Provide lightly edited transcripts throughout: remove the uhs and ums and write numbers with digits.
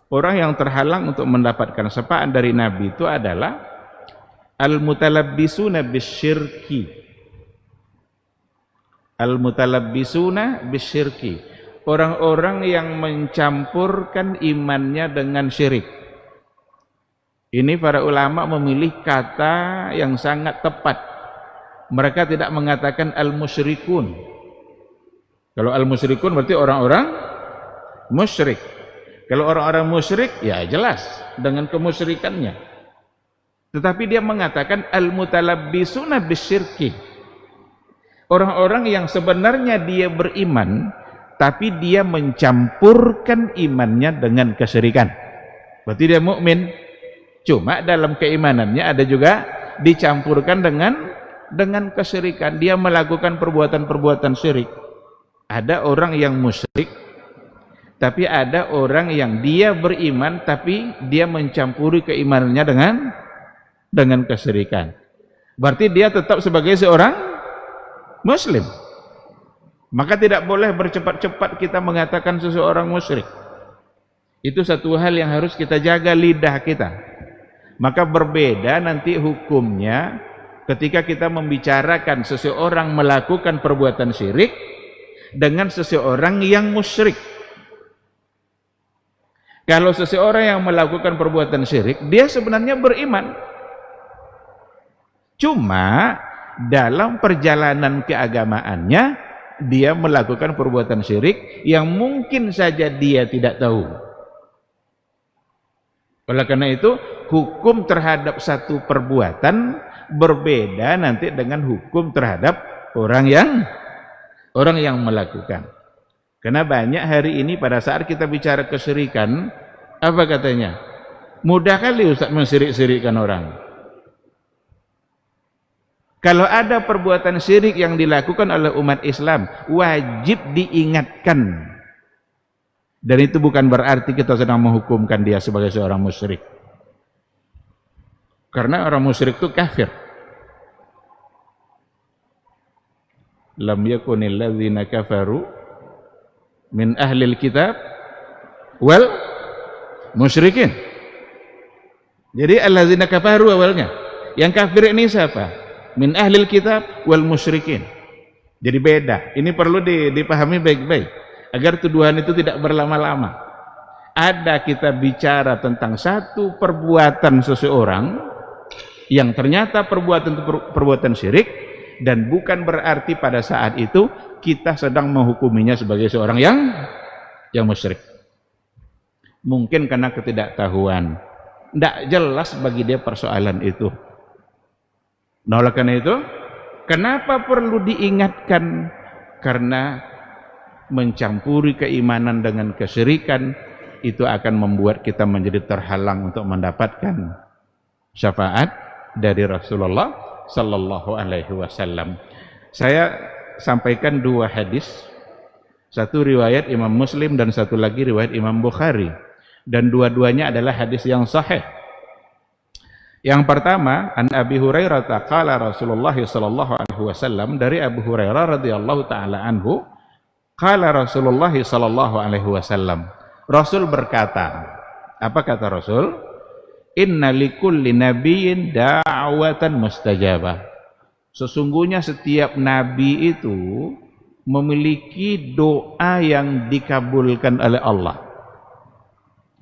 Orang yang terhalang untuk mendapatkan syafaat dari Nabi itu adalah al-mutalabbisuna bisyirki. Al-mutalabbisuna bisyirki. Orang-orang yang mencampurkan imannya dengan syirik. Ini para ulama memilih kata yang sangat tepat. Mereka tidak mengatakan al-musyrikun. Kalau al-musyrikun berarti orang-orang musyrik. Kalau orang-orang musyrik, ya jelas dengan kemusyrikannya. Tetapi dia mengatakan al-mutalabbisuna bisyirki. Orang-orang yang sebenarnya dia beriman, tapi dia mencampurkan imannya dengan kesyirikan. Berarti dia mukmin. Cuma dalam keimanannya ada juga dicampurkan dengan kesyirikan. Dia melakukan perbuatan-perbuatan syirik. Ada orang yang musyrik, tapi ada orang yang dia beriman tapi dia mencampuri keimanannya dengan kesyirikan. Berarti dia tetap sebagai seorang muslim. Maka tidak boleh bercepat-cepat kita mengatakan seseorang musyrik. Itu satu hal yang harus kita jaga lidah kita. Maka berbeda nanti hukumnya ketika kita membicarakan seseorang melakukan perbuatan syirik dengan seseorang yang musyrik. Kalau seseorang yang melakukan perbuatan syirik, dia sebenarnya beriman. Cuma dalam perjalanan keagamaannya, dia melakukan perbuatan syirik yang mungkin saja dia tidak tahu. Oleh karena itu, hukum terhadap satu perbuatan berbeda nanti dengan hukum terhadap orang yang melakukan. Karena banyak hari ini pada saat kita bicara kesyirikan, apa katanya? Mudah kali Ustaz mensirik-sirikkan orang. Kalau ada perbuatan syirik yang dilakukan oleh umat Islam, wajib diingatkan. Dan itu bukan berarti kita sedang menghukumkan dia sebagai seorang musyrik. Karena orang musyrik itu kafir. Lam yakunil ladzina kafaru min ahlil kitab wal musyrikin. Jadi alladzina kafaru awalnya. Yang kafir ini siapa? Min ahlil kitab wal musyrikin. Jadi beda. Ini perlu dipahami baik-baik agar tuduhan itu tidak berlama-lama. Ada kita bicara tentang satu perbuatan seseorang yang ternyata perbuatan syirik, dan bukan berarti pada saat itu kita sedang menghukuminya sebagai seorang yang musyrik. Mungkin karena ketidaktahuan, tidak jelas bagi dia persoalan itu. Nah, oleh karena itu, kenapa perlu diingatkan? Karena mencampuri keimanan dengan kesyirikan itu akan membuat kita menjadi terhalang untuk mendapatkan syafaat dari Rasulullah sallallahu alaihi wasallam. Saya sampaikan dua hadis, satu riwayat Imam Muslim dan satu lagi riwayat Imam Bukhari, dan dua-duanya adalah hadis yang sahih. Yang pertama, an Abi Hurairah qala Rasulullah sallallahu alaihi wasallam, dari Abu Hurairah radhiyallahu taala anhu, qala Rasulullah sallallahu alaihi wasallam, Rasul berkata, apa kata Rasul? Inna likulli nabiyyin da'watan mustajabah. Sesungguhnya setiap nabi itu memiliki doa yang dikabulkan oleh Allah.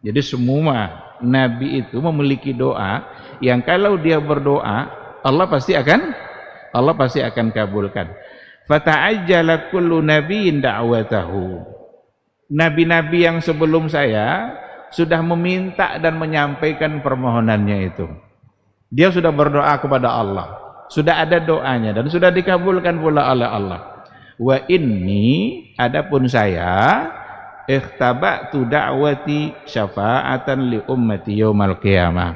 Jadi semua nabi itu memiliki doa yang kalau dia berdoa, Allah pasti akan kabulkan. Fata'ajjala kullu nabiyyin da'watahu. Nabi-nabi yang sebelum saya sudah meminta dan menyampaikan permohonannya itu. Dia sudah berdoa kepada Allah, sudah ada doanya dan sudah dikabulkan pula oleh Allah. Wa inni, adapun saya, ikhtaba'tu da'wati syafa'atan li ummati yaumal qiyamah.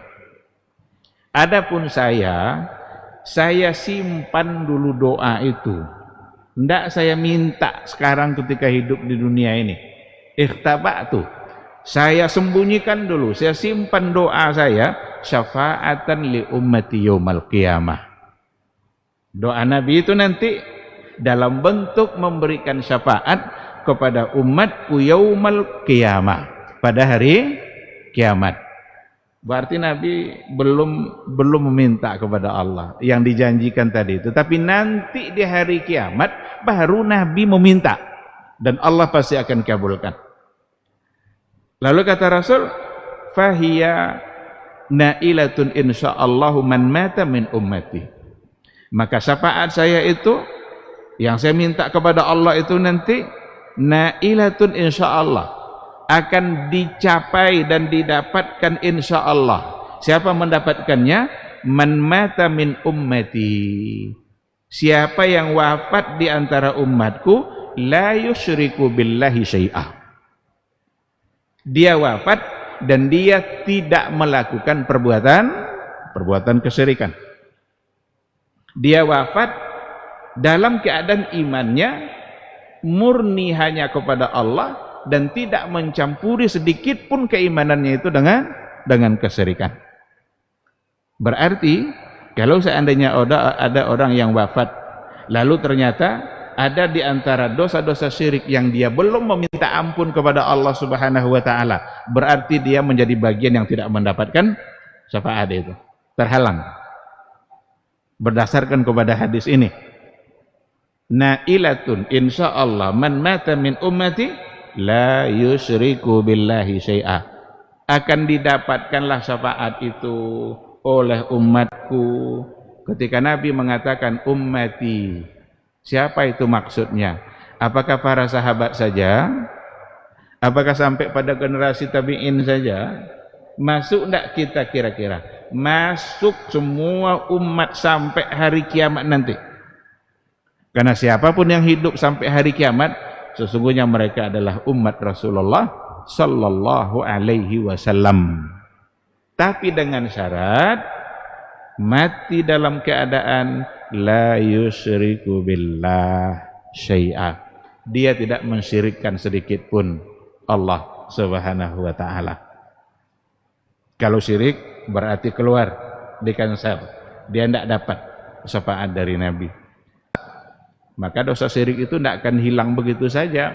Adapun saya simpan dulu doa itu. Tidak saya minta sekarang ketika hidup di dunia ini. Ikhtaba'tu, saya sembunyikan dulu, saya simpan doa saya, syafa'atan li ummati yaumal qiyamah. Doa Nabi itu nanti dalam bentuk memberikan syafaat kepada umatku yaumal qiyamah, pada hari kiamat. Berarti Nabi belum meminta kepada Allah yang dijanjikan tadi itu, tapi nanti di hari kiamat baru Nabi meminta dan Allah pasti akan kabulkan. Lalu kata Rasul, fahiya nailatun insyaallahu man mata min ummati. Maka syafaat saya itu yang saya minta kepada Allah itu nanti nailatun insyaallah akan dicapai dan didapatkan insyaallah. Siapa mendapatkannya? Man mata min ummati. Siapa yang wafat di antara umatku la yusyriku billahi syai'ah. Dia wafat dan dia tidak melakukan perbuatan kesyirikan. Dia wafat dalam keadaan imannya murni hanya kepada Allah dan tidak mencampuri sedikit pun keimanannya itu dengan kesyirikan. Berarti kalau seandainya ada orang yang wafat lalu ternyata ada di antara dosa-dosa syirik yang dia belum meminta ampun kepada Allah Subhanahu wa taala, berarti dia menjadi bagian yang tidak mendapatkan syafaat itu, terhalang. Berdasarkan kepada hadis ini, nailatun insyaallah man mata min ummati la yusyriku billahi syai'ah, akan didapatkanlah syafaat itu oleh umatku. Ketika Nabi mengatakan ummati, siapa itu maksudnya? Apakah para sahabat saja? Apakah sampai pada generasi tabi'in saja? Masuk enggak kita kira-kira? Masuk semua umat sampai hari kiamat nanti. Karena siapapun yang hidup sampai hari kiamat, sesungguhnya mereka adalah umat Rasulullah sallallahu alaihi wasallam. Tapi dengan syarat mati dalam keadaan la yusyriku billah syai'ah. Dia tidak mensyirikkan sedikit pun Allah Subhanahu wa taala. Kalau syirik berarti keluar di cancel. Dia tidak dapat syafaat dari Nabi. Maka dosa syirik itu tidak akan hilang begitu saja.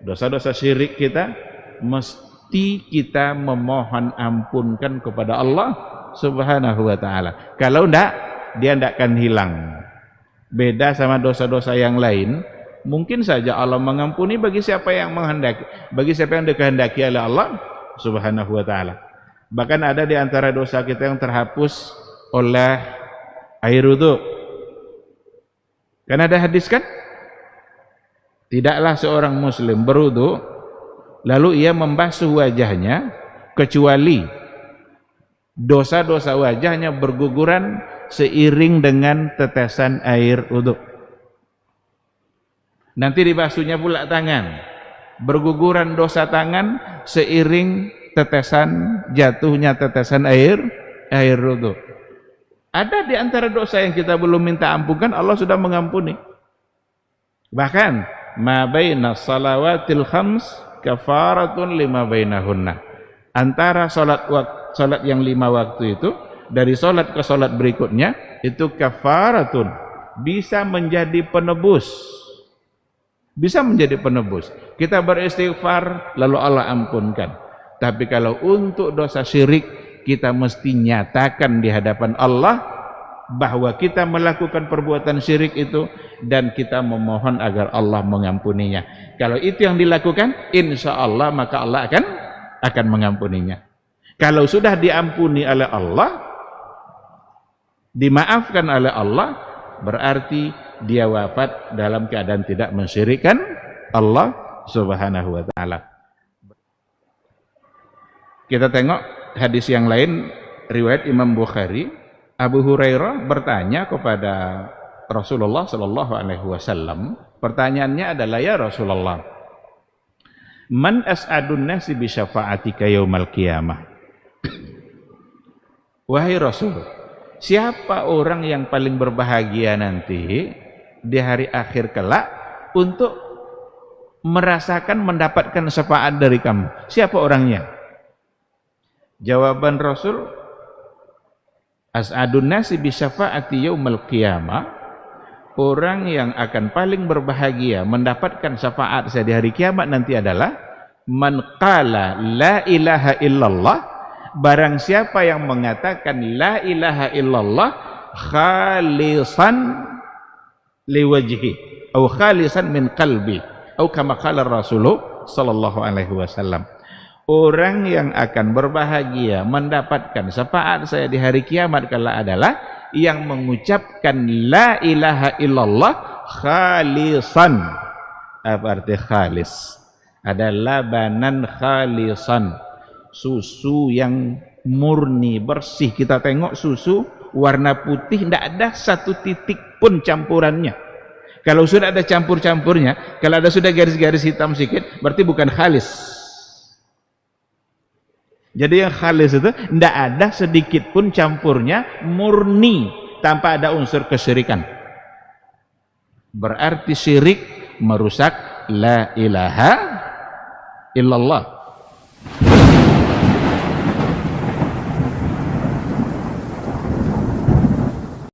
Dosa-dosa syirik kita mesti kita memohon ampunkan kepada Allah Subhanahu wa taala. Kalau tidak, dia tidak akan hilang. Beda sama dosa-dosa yang lain, mungkin saja Allah mengampuni bagi siapa yang menghendaki, bagi siapa yang dikehendaki oleh Allah Subhanahu wa taala. Bahkan ada di antara dosa kita yang terhapus oleh air wudu. Kan ada hadis kan? Tidaklah seorang muslim berwudu lalu ia membasuh wajahnya kecuali dosa-dosa wajahnya berguguran seiring dengan tetesan air wudu. Nanti dibasuhnya pula tangan, berguguran dosa tangan seiring jatuhnya tetesan air wudu. Ada di antara dosa yang kita belum minta ampunkan, Allah sudah mengampuni. Bahkan ma baina salawatil khams kafaratun lima bainahunna. Antara salat yang 5 waktu itu, dari salat ke salat berikutnya itu kafaratun, bisa menjadi penebus. Bisa menjadi penebus. Kita beristighfar lalu Allah ampunkan. Tapi kalau untuk dosa syirik, kita mesti nyatakan di hadapan Allah bahwa kita melakukan perbuatan syirik itu dan kita memohon agar Allah mengampuninya. Kalau itu yang dilakukan, insya Allah maka Allah akan mengampuninya. Kalau sudah diampuni oleh Allah, dimaafkan oleh Allah, berarti dia wafat dalam keadaan tidak mensyirikkan Allah Subhanahu wa taala. Kita tengok hadis yang lain, riwayat Imam Bukhari. Abu Hurairah bertanya kepada Rasulullah sallallahu alaihi wasallam. Pertanyaannya adalah, ya Rasulullah, man as'adun nasi bi syafa'atika yaumal qiyamah? Wahai Rasul, siapa orang yang paling berbahagia nanti di hari akhir kelak untuk merasakan mendapatkan syafaat dari kamu? Siapa orangnya? Jawaban Rasul, as'adun nasi bi syafa'ati yaumal qiyamah, orang yang akan paling berbahagia mendapatkan syafaat saya di hari kiamat nanti adalah man qala la ilaha illallah, barang siapa yang mengatakan la ilaha illallah khalisan liwajhi atau khalisan min qalbi atau kama qala Rasulullah sallallahu alaihi wasallam, orang yang akan berbahagia mendapatkan syafaat saya di hari kiamat kala adalah yang mengucapkan la ilaha illallah khalisan. Apa arti khalis? Ada labanan khalisan, susu yang murni, bersih. Kita tengok susu warna putih, tidak ada satu titik pun campurannya. Kalau sudah ada campur-campurnya, kalau ada sudah garis-garis hitam sedikit, berarti bukan khalis. Jadi yang khalis itu tidak ada sedikit pun campurnya, murni, tanpa ada unsur kesyirikan. Berarti syirik merusak la ilaha illallah.